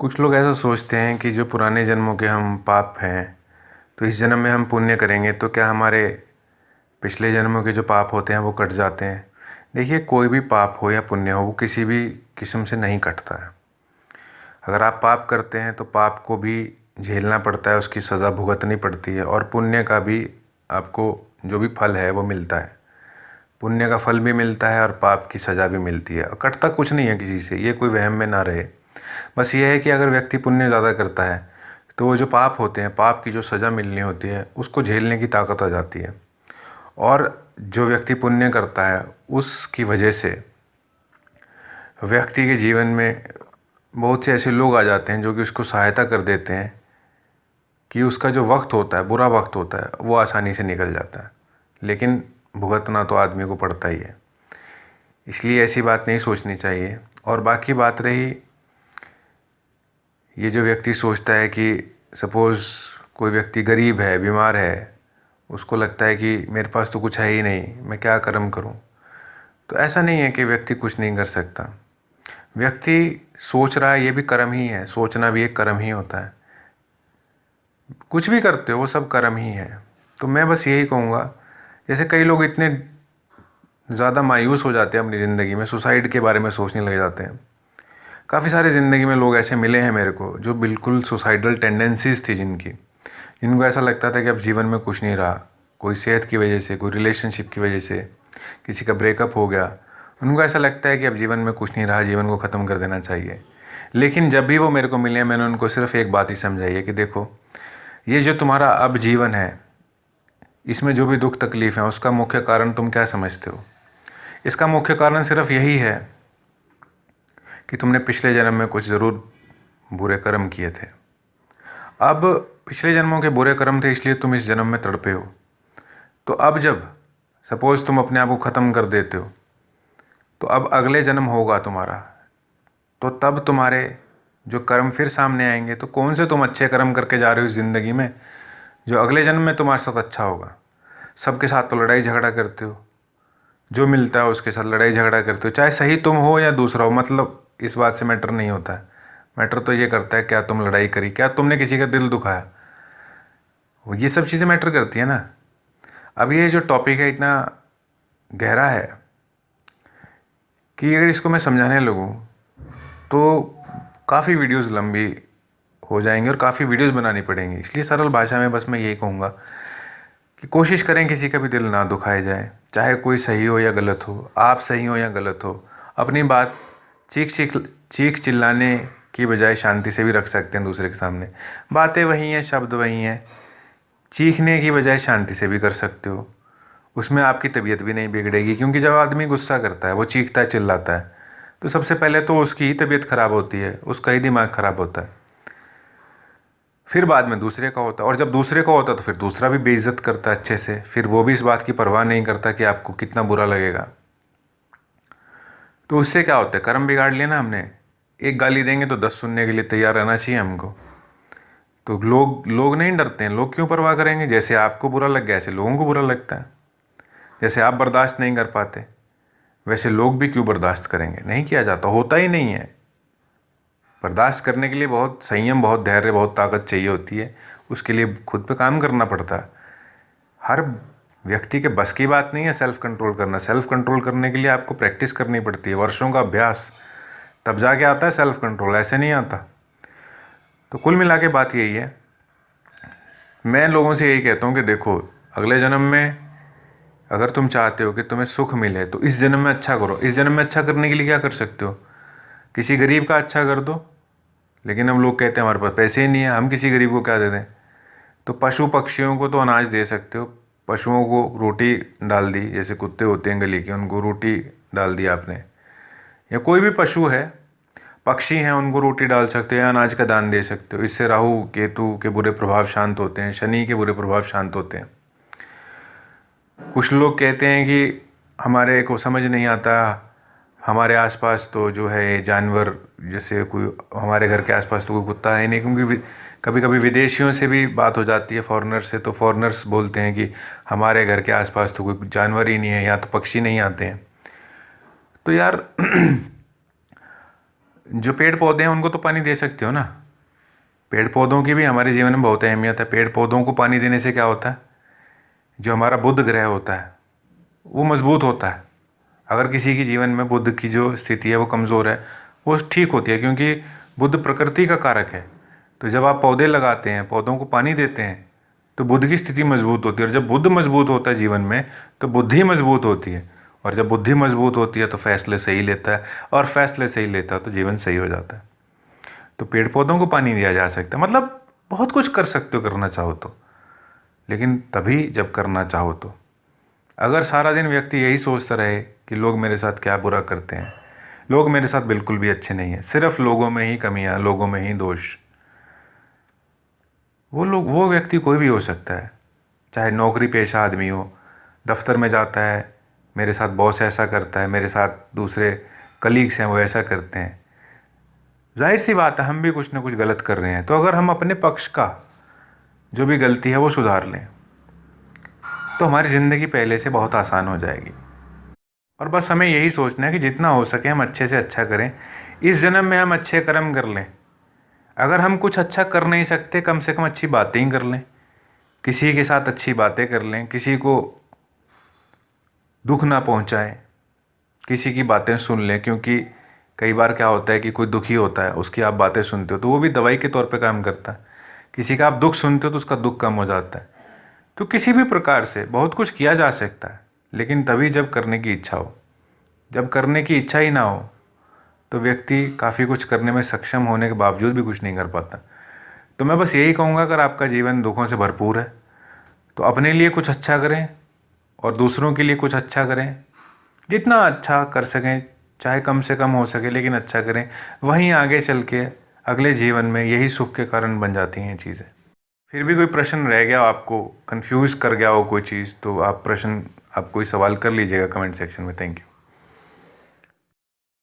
कुछ लोग ऐसा सोचते हैं कि जो पुराने जन्मों के हम पाप हैं, तो इस जन्म में हम पुण्य करेंगे तो क्या हमारे पिछले जन्मों के जो पाप होते हैं वो कट जाते हैं। देखिए, कोई भी पाप हो या पुण्य हो, वो किसी भी किस्म से नहीं कटता है। अगर आप पाप करते हैं तो पाप को भी झेलना पड़ता है, उसकी सज़ा भुगतनी पड़ती है, और पुण्य का भी आपको जो भी फल है वो मिलता है। पुण्य का फल भी मिलता है और पाप की सज़ा भी मिलती है, और कटता कुछ नहीं है किसी से, ये कोई वहम में ना रहे। बस ये है कि अगर व्यक्ति पुण्य ज़्यादा करता है तो वो जो पाप होते हैं, पाप की जो सज़ा मिलनी होती है, उसको झेलने की ताकत आ जाती है। और जो व्यक्ति पुण्य करता है उसकी वजह से व्यक्ति के जीवन में बहुत से ऐसे लोग आ जाते हैं जो कि उसको सहायता कर देते हैं कि उसका जो वक्त होता है, बुरा वक्त होता है, वो आसानी से निकल जाता है। लेकिन भुगतना तो आदमी को पड़ता ही है, इसलिए ऐसी बात नहीं सोचनी चाहिए। और बाकी बात रही, ये जो व्यक्ति सोचता है कि सपोज़ कोई व्यक्ति गरीब है, बीमार है, उसको लगता है कि मेरे पास तो कुछ है ही नहीं, मैं क्या कर्म करूं। तो ऐसा नहीं है कि व्यक्ति कुछ नहीं कर सकता। व्यक्ति सोच रहा है, ये भी कर्म ही है, सोचना भी एक कर्म ही होता है। कुछ भी करते हो वो सब कर्म ही है। तो मैं बस यही कहूँगा, जैसे कई लोग इतने ज़्यादा मायूस हो जाते हैं अपनी ज़िंदगी में, सुसाइड के बारे में सोचने लग जाते हैं। काफ़ी सारे ज़िंदगी में लोग ऐसे मिले हैं मेरे को जो बिल्कुल सुसाइडल टेंडेंसीज़ थी जिनको ऐसा लगता था कि अब जीवन में कुछ नहीं रहा। कोई सेहत की वजह से, कोई रिलेशनशिप की वजह से, किसी का ब्रेकअप हो गया, उनको ऐसा लगता है कि अब जीवन में कुछ नहीं रहा, जीवन को ख़त्म कर देना चाहिए। लेकिन जब भी वो मेरे को मिले, मैंने उनको सिर्फ एक बात ही समझाई है कि देखो, ये जो तुम्हारा अब जीवन है, इसमें जो भी दुख तकलीफ़ है, उसका मुख्य कारण तुम क्या समझते हो? इसका मुख्य कारण सिर्फ यही है कि तुमने पिछले जन्म में कुछ ज़रूर बुरे कर्म किए थे। अब पिछले जन्मों के बुरे कर्म थे, इसलिए तुम इस जन्म में तड़पे हो। तो अब जब सपोज़ तुम अपने आप को ख़त्म कर देते हो, तो अब अगले जन्म होगा तुम्हारा, तो तब तुम्हारे जो कर्म फिर सामने आएंगे। तो कौन से तुम अच्छे कर्म करके जा रहे हो इस ज़िंदगी में जो अगले जन्म में तुम्हारे साथ अच्छा होगा? सबके साथ तो लड़ाई झगड़ा करते हो, जो मिलता है उसके साथ लड़ाई झगड़ा करते हो, चाहे सही तुम हो या दूसरा हो। मतलब इस बात से मैटर नहीं होता है। मैटर तो ये करता है क्या तुम लड़ाई करी, क्या तुमने किसी का दिल दुखाया, ये सब चीज़ें मैटर करती है ना। अब ये जो टॉपिक है इतना गहरा है कि अगर इसको मैं समझाने लगूँ तो काफ़ी वीडियोस लंबी हो जाएंगी और काफ़ी वीडियोस बनानी पड़ेंगी। इसलिए सरल भाषा में बस मैं यही कहूँगा कि कोशिश करें किसी का भी दिल ना दुखाया जाए, चाहे कोई सही हो या गलत हो, आप सही हो या गलत हो। अपनी बात चीख चिल्लाने की बजाय शांति से भी रख सकते हैं दूसरे के सामने। बातें वही हैं, शब्द वही हैं, चीखने की बजाय शांति से भी कर सकते हो। उसमें आपकी तबीयत भी नहीं बिगड़ेगी, क्योंकि जब आदमी गुस्सा करता है, वो चीखता है, चिल्लाता है, तो सबसे पहले तो उसकी ही तबीयत खराब होती है, उसका ही दिमाग खराब होता है, फिर बाद में दूसरे का होता है। और जब दूसरे का होता है तो फिर दूसरा भी बेइज्जत करता है अच्छे से, फिर वो भी इस बात की परवाह नहीं करता कि आपको कितना बुरा लगेगा। तो उससे क्या होता है, कर्म बिगाड़ लिया ना हमने। एक गाली देंगे तो 10 सुनने के लिए तैयार रहना चाहिए हमको। तो लोग नहीं डरते हैं, लोग क्यों परवाह करेंगे? जैसे आपको बुरा लग गया, ऐसे लोगों को बुरा लगता है। जैसे आप बर्दाश्त नहीं कर पाते, वैसे लोग भी क्यों बर्दाश्त करेंगे? नहीं किया जाता, होता ही नहीं है। बर्दाश्त करने के लिए बहुत संयम, बहुत धैर्य, बहुत ताकत चाहिए होती है। उसके लिए खुद पे काम करना पड़ता है। हर व्यक्ति के बस की बात नहीं है सेल्फ कंट्रोल करना। सेल्फ कंट्रोल करने के लिए आपको प्रैक्टिस करनी पड़ती है, वर्षों का अभ्यास, तब जाके आता है सेल्फ कंट्रोल, ऐसे नहीं आता। तो कुल मिला के बात यही है, मैं लोगों से यही कहता हूँ कि देखो, अगले जन्म में अगर तुम चाहते हो कि तुम्हें सुख मिले तो इस जन्म में अच्छा करो। इस जन्म में अच्छा करने के लिए क्या कर सकते हो? किसी गरीब का अच्छा कर दो। लेकिन हम लोग कहते हैं हमारे पास पैसे ही नहीं है, हम किसी गरीब को क्या दे दें? तो पशु पक्षियों को तो अनाज दे सकते हो, पशुओं को रोटी डाल दी, जैसे कुत्ते होते हैं गली के, उनको रोटी डाल दी आपने, या कोई भी पशु है, पक्षी हैं, उनको रोटी डाल सकते हो या अनाज का दान दे सकते हो। इससे राहु केतु के बुरे प्रभाव शांत होते हैं, शनि के बुरे प्रभाव शांत होते हैं। कुछ लोग कहते हैं कि हमारे को समझ नहीं आता, हमारे आसपास तो जो है जानवर, जैसे कोई हमारे घर के आसपास तो कोई कुत्ता है नहीं, क्योंकि कभी कभी विदेशियों से भी बात हो जाती है, फॉरेनर से, तो फॉरेनर्स बोलते हैं कि हमारे घर के आसपास तो कोई जानवर ही नहीं है, या तो पक्षी नहीं आते हैं। तो यार जो पेड़ पौधे हैं उनको तो पानी दे सकते हो ना। पेड़ पौधों की भी हमारे जीवन में बहुत अहमियत है। पेड़ पौधों को पानी देने से क्या होता है, जो हमारा बुध ग्रह होता है वो मजबूत होता है। अगर किसी के जीवन में बुध की जो स्थिति है वो कमज़ोर है, वो ठीक होती है, क्योंकि बुध प्रकृति का कारक है। तो जब आप पौधे लगाते हैं, पौधों को पानी देते हैं, तो बुध की स्थिति मजबूत होती है। और जब बुध मजबूत होता है जीवन में, तो बुद्धि मजबूत होती है। और जब बुद्धि मजबूत होती है तो फैसले सही लेता है, और फैसले सही लेता है तो जीवन सही हो जाता है। तो पेड़ पौधों को पानी दिया जा सकता है, मतलब बहुत कुछ कर सकते हो करना चाहो तो, लेकिन तभी जब करना चाहो तो। अगर सारा दिन व्यक्ति यही सोचता रहे कि लोग मेरे साथ क्या बुरा करते हैं, लोग मेरे साथ बिल्कुल भी अच्छे नहीं हैं, सिर्फ लोगों में ही कमियां, लोगों में ही दोष, वो व्यक्ति कोई भी हो सकता है। चाहे नौकरी पेशा आदमी हो, दफ्तर में जाता है, मेरे साथ बॉस ऐसा करता है, मेरे साथ दूसरे कलीग्स हैं वो ऐसा करते हैं, जाहिर सी बात है हम भी कुछ ना कुछ गलत कर रहे हैं। तो अगर हम अपने पक्ष का जो भी गलती है वो सुधार लें, तो हमारी ज़िंदगी पहले से बहुत आसान हो जाएगी। और बस हमें यही सोचना है कि जितना हो सके हम अच्छे से अच्छा करें। इस जन्म में हम अच्छे कर्म कर लें। अगर हम कुछ अच्छा कर नहीं सकते, कम से कम अच्छी बातें ही कर लें, किसी के साथ अच्छी बातें कर लें, किसी को दुख ना पहुंचाएं, किसी की बातें सुन लें। क्योंकि कई बार क्या होता है कि कोई दुखी होता है, उसकी आप बातें सुनते हो तो वो भी दवाई के तौर पे काम करता है। किसी का आप दुख सुनते हो तो उसका दुख कम हो जाता है। तो किसी भी प्रकार से बहुत कुछ किया जा सकता है, लेकिन तभी जब करने की इच्छा हो। जब करने की इच्छा ही ना हो तो व्यक्ति काफ़ी कुछ करने में सक्षम होने के बावजूद भी कुछ नहीं कर पाता। तो मैं बस यही कहूँगा, अगर आपका जीवन दुखों से भरपूर है तो अपने लिए कुछ अच्छा करें और दूसरों के लिए कुछ अच्छा करें। जितना अच्छा कर सकें, चाहे कम से कम हो सके, लेकिन अच्छा करें। वहीं आगे चल के अगले जीवन में यही सुख के कारण बन जाती हैं ये चीज़ें। फिर भी कोई प्रश्न रह गया, आपको कंफ्यूज कर गया हो कोई चीज़, तो आप कोई सवाल कर लीजिएगा कमेंट सेक्शन में। Thank you.